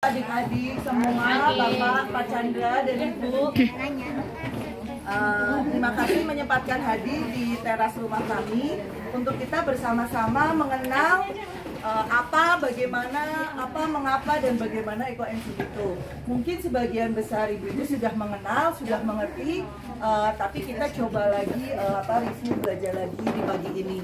Adik-adik semua, Bapak, Pak Chandra, dan Ibu, terima kasih menyempatkan hadir di teras rumah kami untuk kita bersama-sama mengenal mengapa, dan bagaimana ekoenzim itu. Mungkin sebagian besar ibu-ibu sudah mengenal, sudah mengerti, tapi kita coba lagi review, belajar lagi di pagi ini.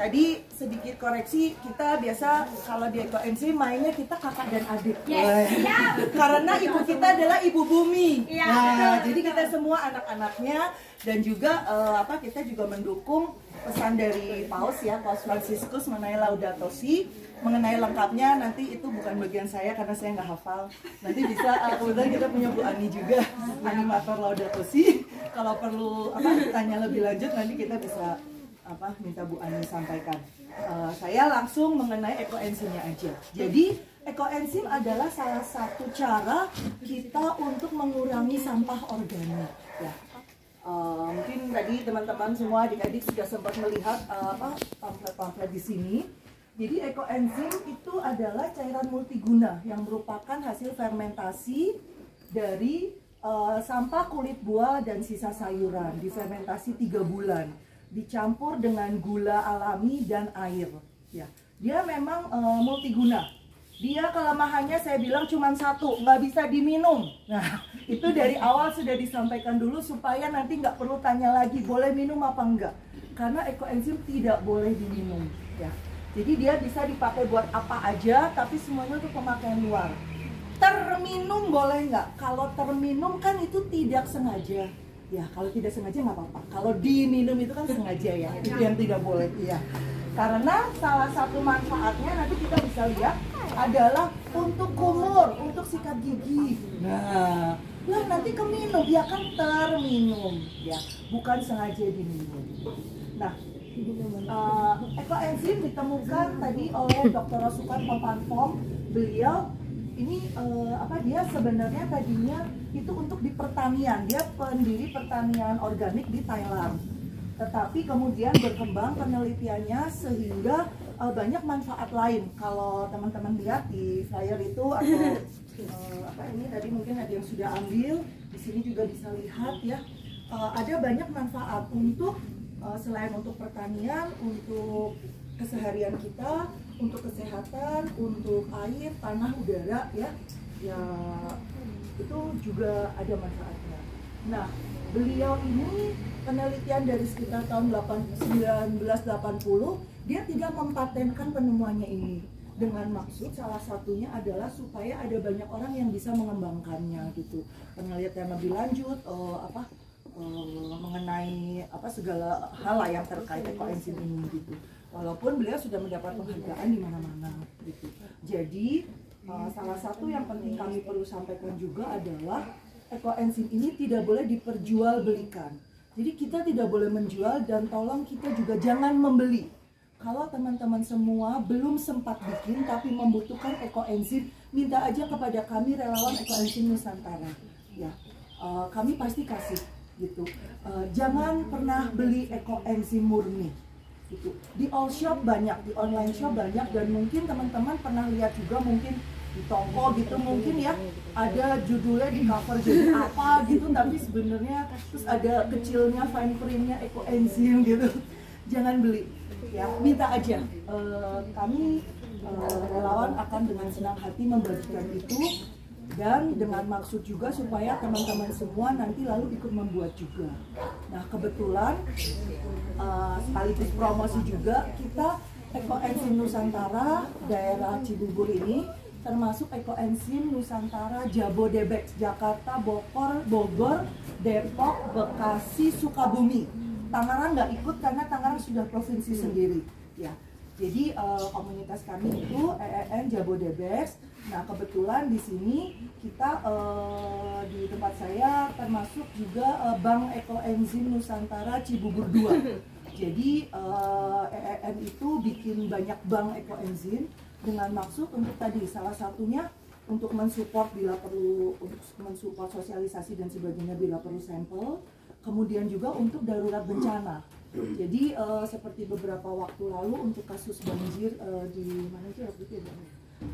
Tadi sedikit koreksi, kita biasa kalau di ekoenzim mainnya kita kakak dan adik. Yes. Karena ibu kita adalah ibu bumi. Jadi kita semua anak-anaknya, dan juga kita juga mendukung pesan dari Paus Fransiskus mengenai Laudato Si. Mengenai lengkapnya nanti itu bukan bagian saya karena saya nggak hafal. Nanti bisa kemudian kita punya Bu Ani juga, animator Laudato Si. Kalau perlu tanya lebih lanjut nanti kita bisa minta Bu Ani sampaikan. Saya langsung mengenai ekoenzimnya aja. Jadi ekoenzim adalah salah satu cara kita untuk mengurangi sampah organik. Mungkin tadi teman-teman semua adik-adik sudah sempat melihat pamflet di sini. Jadi ekoenzim itu adalah cairan multiguna yang merupakan hasil fermentasi dari sampah kulit buah dan sisa sayuran. Difermentasi 3 bulan. Dicampur dengan gula alami dan air. Dia memang multiguna. Dia kelemahannya saya bilang cuma satu, nggak bisa diminum. Nah, itu dari awal sudah disampaikan dulu supaya nanti nggak perlu tanya lagi boleh minum apa enggak. Karena ekoenzim tidak boleh diminum. Jadi dia bisa dipakai buat apa aja, tapi semuanya itu pemakaian luar. Terminum boleh nggak? Kalau terminum kan itu tidak sengaja. Kalau tidak sengaja nggak apa-apa. Kalau diminum itu kan sengaja itu yang tidak boleh. Karena salah satu manfaatnya nanti kita bisa lihat adalah untuk kumur, untuk sikat gigi. Nah, nanti keminum, kan terminum, bukan sengaja diminum. Nah, ekoenzim ditemukan tadi oleh Dr. Rasukan Popanform. Beliau ini dia sebenarnya tadinya itu untuk di pertanian, dia pendiri pertanian organik di Thailand. Tetapi kemudian berkembang penelitiannya sehingga banyak manfaat lain. Kalau teman-teman lihat di flyer itu atau ini tadi mungkin ada yang sudah ambil, di sini juga bisa lihat ada banyak manfaat untuk selain untuk pertanian, untuk keseharian kita, untuk kesehatan, untuk air, tanah, udara itu juga ada manfaatnya. Nah, beliau ini penelitian dari sekitar tahun 1980, dia tidak mempatenkan penemuannya ini dengan maksud salah satunya adalah supaya ada banyak orang yang bisa mengembangkannya gitu. Penelitian lebih lanjut mengenai segala hal yang terkait ekoenzim ini gitu. Walaupun beliau sudah mendapat penghargaan di mana-mana gitu. Jadi salah satu yang penting kami perlu sampaikan juga adalah ekoenzim ini tidak boleh diperjualbelikan. Jadi kita tidak boleh menjual, dan tolong kita juga jangan membeli. Kalau teman-teman semua belum sempat bikin tapi membutuhkan ekoenzim, minta aja kepada kami relawan ekoenzim Nusantara. Kami pasti kasih gitu. Jangan pernah beli ekoenzim murni. Gitu. Di all shop banyak, di online shop banyak, dan mungkin teman-teman pernah lihat juga mungkin di toko gitu mungkin ada judulnya di cover jadi apa gitu, tapi sebenarnya terus ada kecilnya fine printnya ekoenzim gitu. Jangan beli, minta aja. Kami relawan akan dengan senang hati membagikan itu, dan dengan maksud juga supaya teman-teman semua nanti lalu ikut membuat juga. Nah, kebetulan sekaligus promosi juga, kita ekoenzim Nusantara daerah Cibubur ini termasuk ekoenzim Nusantara Jabodebek, Jakarta, Bogor, Depok, Bekasi, Sukabumi. Tangerang nggak ikut karena Tangerang sudah provinsi sendiri. Jadi komunitas kami itu EEN Jabodebek. Nah, kebetulan di sini kita di tempat saya termasuk juga Bank Ekoenzim Nusantara Cibubur 2. Jadi EEN itu bikin banyak bank ekoenzim dengan maksud untuk tadi salah satunya untuk mensupport bila perlu, untuk mensupport sosialisasi dan sebagainya bila perlu sampel. Kemudian juga untuk darurat bencana. Jadi seperti beberapa waktu lalu untuk kasus banjir di mana sih waktu itu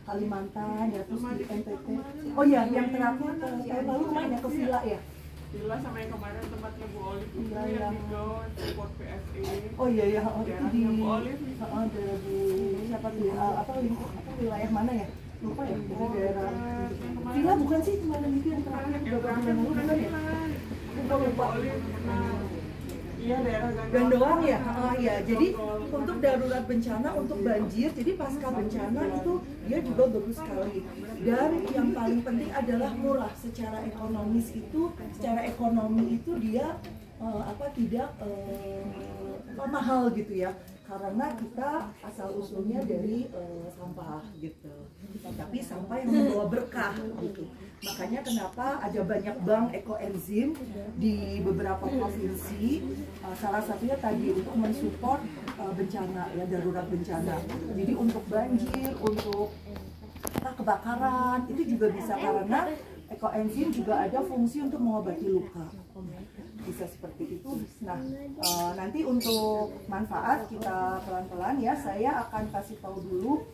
Kalimantan ya, terus di NTT. Oh iya, yang terakhir tahun lalu main ya ke Villa ya. Villa sama yang kemarin tempatnya Bu Olive itu Iya, yang yang di Go support PSE. Oh iya ya, itu di Bu Olive. daerah Bu siapa tuh ya? Apa lingkup apa wilayah mana ya? Lupa ya, di daerah Villa bukan sih kemarin itu yang terakhir beberapa bulan lalu bukan ya? Lupa. Iya daerah Gandoang ya. Iya. Jadi untuk darurat bencana, untuk banjir, jadi pasca bencana itu dia juga bagus sekali. Dan yang paling penting adalah murah secara ekonomis itu, secara ekonomi itu dia tidak mahal gitu ya. Karena kita asal usulnya dari sampah gitu. Tapi sampah yang membawa berkah gitu. Makanya kenapa ada banyak bank ekoenzim di beberapa provinsi. Salah satunya tadi untuk mensupport bencana ya, darurat bencana. Jadi untuk banjir, untuk kebakaran itu juga bisa, karena ekoenzim juga ada fungsi untuk mengobati luka. Bisa seperti itu. Nah, nanti untuk manfaat kita pelan-pelan ya, saya akan kasih tahu dulu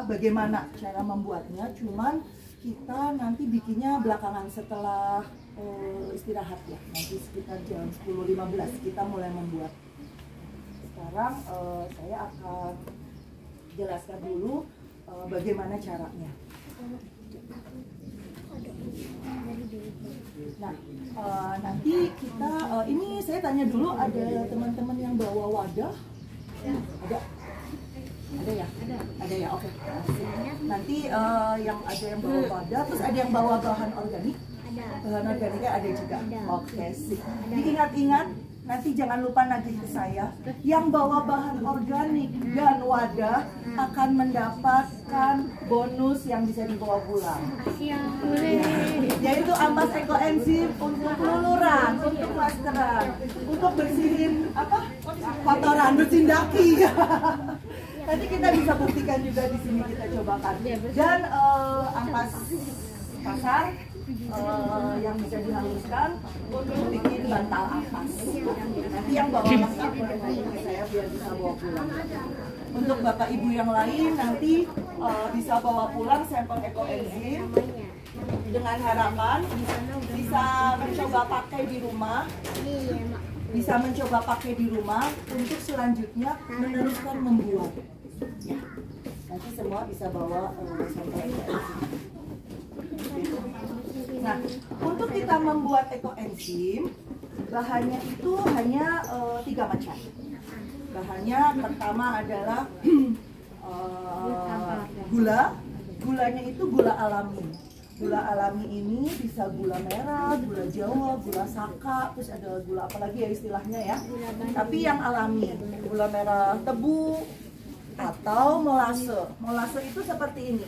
bagaimana cara membuatnya. Cuman kita nanti bikinnya belakangan setelah istirahat ya, nanti sekitar jam 10.15 kita mulai membuat. Sekarang saya akan jelaskan dulu bagaimana caranya. Nah, nanti kita ini saya tanya dulu, ada teman-teman yang bawa wadah? Ada ya? Ada ya, oke. Nanti yang ada yang bawa wadah, terus ada yang bawa bahan organik? Bahan organiknya ada juga? Oke, sip. Diingat-ingat, nanti jangan lupa nagih ke saya. Yang bawa bahan organik dan wadah akan mendapatkan bonus yang bisa dibawa pulang. Yaitu ampas ekoenzim untuk luluran, untuk plasteran, untuk bersihin kotoran, bersihin daki. Nanti kita bisa buktikan juga di sini, kita cobakan. Dan ampas kasar yang bisa dihaluskan untuk bikin bantal ampas. Nanti yang bawa lengkap boleh nanya ke saya biar bisa bawa pulang. Untuk bapak ibu yang lain nanti bisa bawa pulang sampel ekoenzim dengan harapan bisa mencoba pakai di rumah. Bisa mencoba pakai di rumah untuk selanjutnya meneruskan membuat. Ya. Nanti semua bisa bawa sampel ekoenzim. Nah, untuk kita membuat ekoenzim, bahannya itu hanya 3 macam. Bahannya pertama adalah gula. Gulanya itu gula alami. Gula alami ini bisa gula merah, gula Jawa, gula saka, terus ada gula apa lagi ya istilahnya ya. Tapi yang alami, gula merah tebu atau molase. Molase itu seperti ini,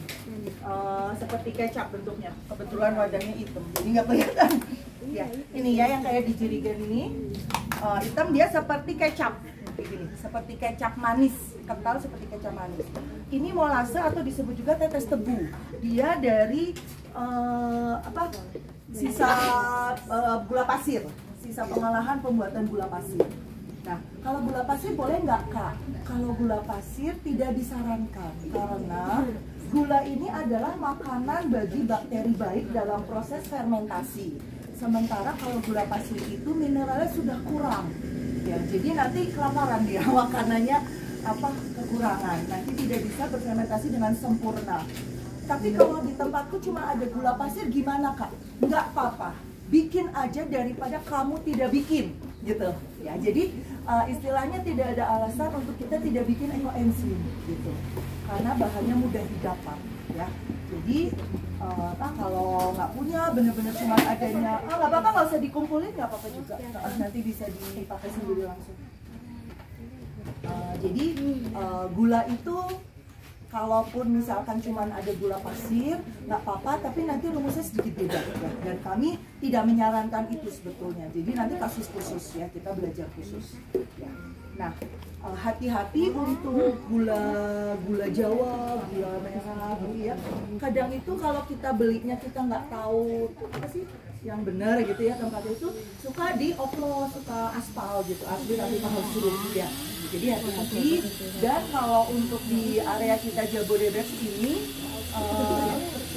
seperti kecap bentuknya. Kebetulan wadahnya hitam, jadi nggak kelihatan. Ya, ini ya yang kayak di jerigen ini, hitam, dia seperti kecap. Begini, seperti kecap manis, kental seperti kecap manis. Ini molase atau disebut juga tetes tebu. Dia dari sisa gula pasir, sisa pengolahan pembuatan gula pasir. Nah, kalau gula pasir boleh nggak Kak? Kalau gula pasir tidak disarankan karena gula ini adalah makanan bagi bakteri baik dalam proses fermentasi. Sementara kalau gula pasir itu mineralnya sudah kurang. Ya, jadi nanti kelaparan dia, makanannya kekurangan. Nanti tidak bisa berfermentasi dengan sempurna. Tapi kalau di tempatku cuma ada gula pasir, gimana Kak? Nggak apa-apa, bikin aja daripada kamu tidak bikin, gitu. Ya, jadi istilahnya tidak ada alasan untuk kita tidak bikin ekoenzim, gitu. Karena bahannya mudah didapat, ya. Jadi kalau nggak punya, bener-bener cuma adanya, nggak apa-apa, nggak usah dikumpulin, nggak apa-apa juga. Nanti bisa dipakai sendiri langsung. Jadi gula itu kalaupun misalkan cuma ada gula pasir, nggak apa-apa, tapi nanti rumusnya sedikit beda ya. Dan kami tidak menyarankan itu sebetulnya. Jadi nanti kasus khusus ya, kita belajar khusus. Ya. Nah, hati-hati untuk gula Jawa, gula merah, gitu ya. Kadang itu kalau kita belinya kita nggak tahu apa sih yang benar gitu ya, tempatnya itu suka dioplos, suka aspal gitu, asli tapi mahal suruh ya. Jadi hati-hati. Dan kalau untuk di area kita Jabodebek ini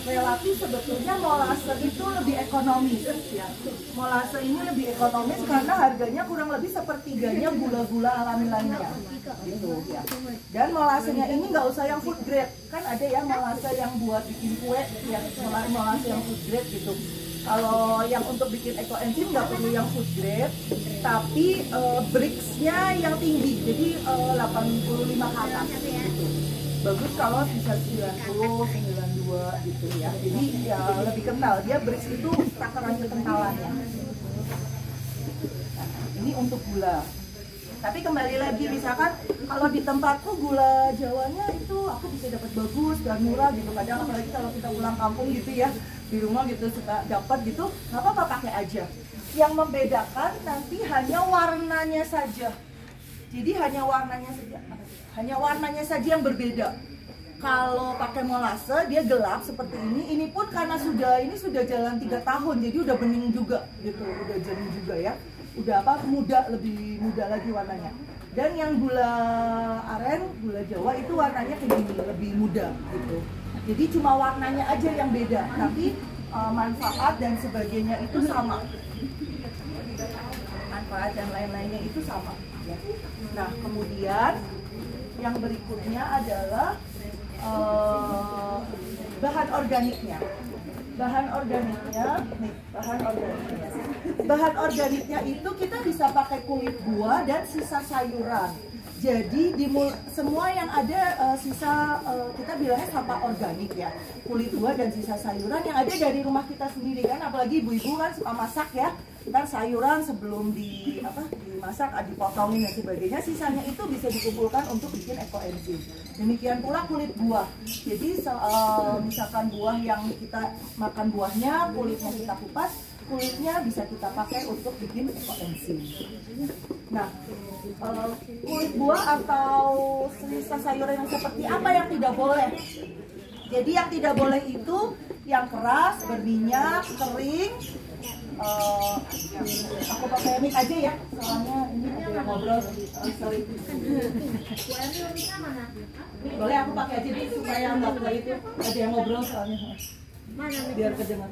relatif sebetulnya molase itu lebih ekonomis ya. Molase ini lebih ekonomis karena harganya kurang lebih sepertiganya gula-gula alami lainnya gitu ya. Dan molasenya ini nggak usah yang food grade, kan ada ya molase yang buat bikin kue, yang molase yang food grade gitu. Kalau yang untuk bikin ekoenzim nggak perlu yang food grade, tapi Brix-nya yang tinggi, jadi 85 ke atas gitu. Bagus kalau bisa 90, 92 gitu ya. Jadi ya lebih kental, dia Brix itu takarannya kentalannya. Nah, ini untuk gula. Tapi kembali lagi, misalkan kalau di tempatku gula Jawanya itu aku bisa dapat bagus dan murah gitu. Kadang apalagi kalau kita pulang kampung gitu ya, di rumah gitu suka dapat gitu, nggak apa-apa pakai aja. Yang membedakan nanti hanya warnanya saja. Jadi hanya warnanya saja yang berbeda. Kalau pakai molase dia gelap seperti ini pun karena ini sudah jalan 3 tahun, jadi udah bening juga gitu, udah jernih juga ya. Udah muda, lebih muda lagi warnanya. Dan yang gula aren, gula Jawa itu warnanya kayak gini, lebih muda gitu. Jadi cuma warnanya aja yang beda, tapi manfaat dan sebagainya itu sama. Manfaat dan lain-lainnya itu sama ya. Nah, kemudian yang berikutnya adalah bahan organiknya. Bahan organiknya itu kita bisa pakai kulit buah dan sisa sayuran. Jadi semua yang ada sisa kita bilangnya sampah organik ya, kulit buah dan sisa sayuran yang ada dari rumah kita sendiri kan, apalagi ibu-ibu kan suka masak ya, ntar sayuran sebelum dimasak dipotongin dan sebagainya, sisanya itu bisa dikumpulkan untuk bikin ekoenzim. Demikian pula kulit buah. Jadi misalkan buah yang kita makan buahnya, kulitnya kita kupas, kulitnya bisa kita pakai untuk bikin ekoenzim. Nah, kulit buah atau sisa sayuran yang seperti apa yang tidak boleh? Jadi yang tidak boleh itu yang keras, berminyak, kering. Aku pakai mic aja ya, soalnya ini ada yang ngobrol. Sorry. Boleh aku pakai aja deh supaya nggak play itu, ada yang ngobrol soalnya. Biar kedengar.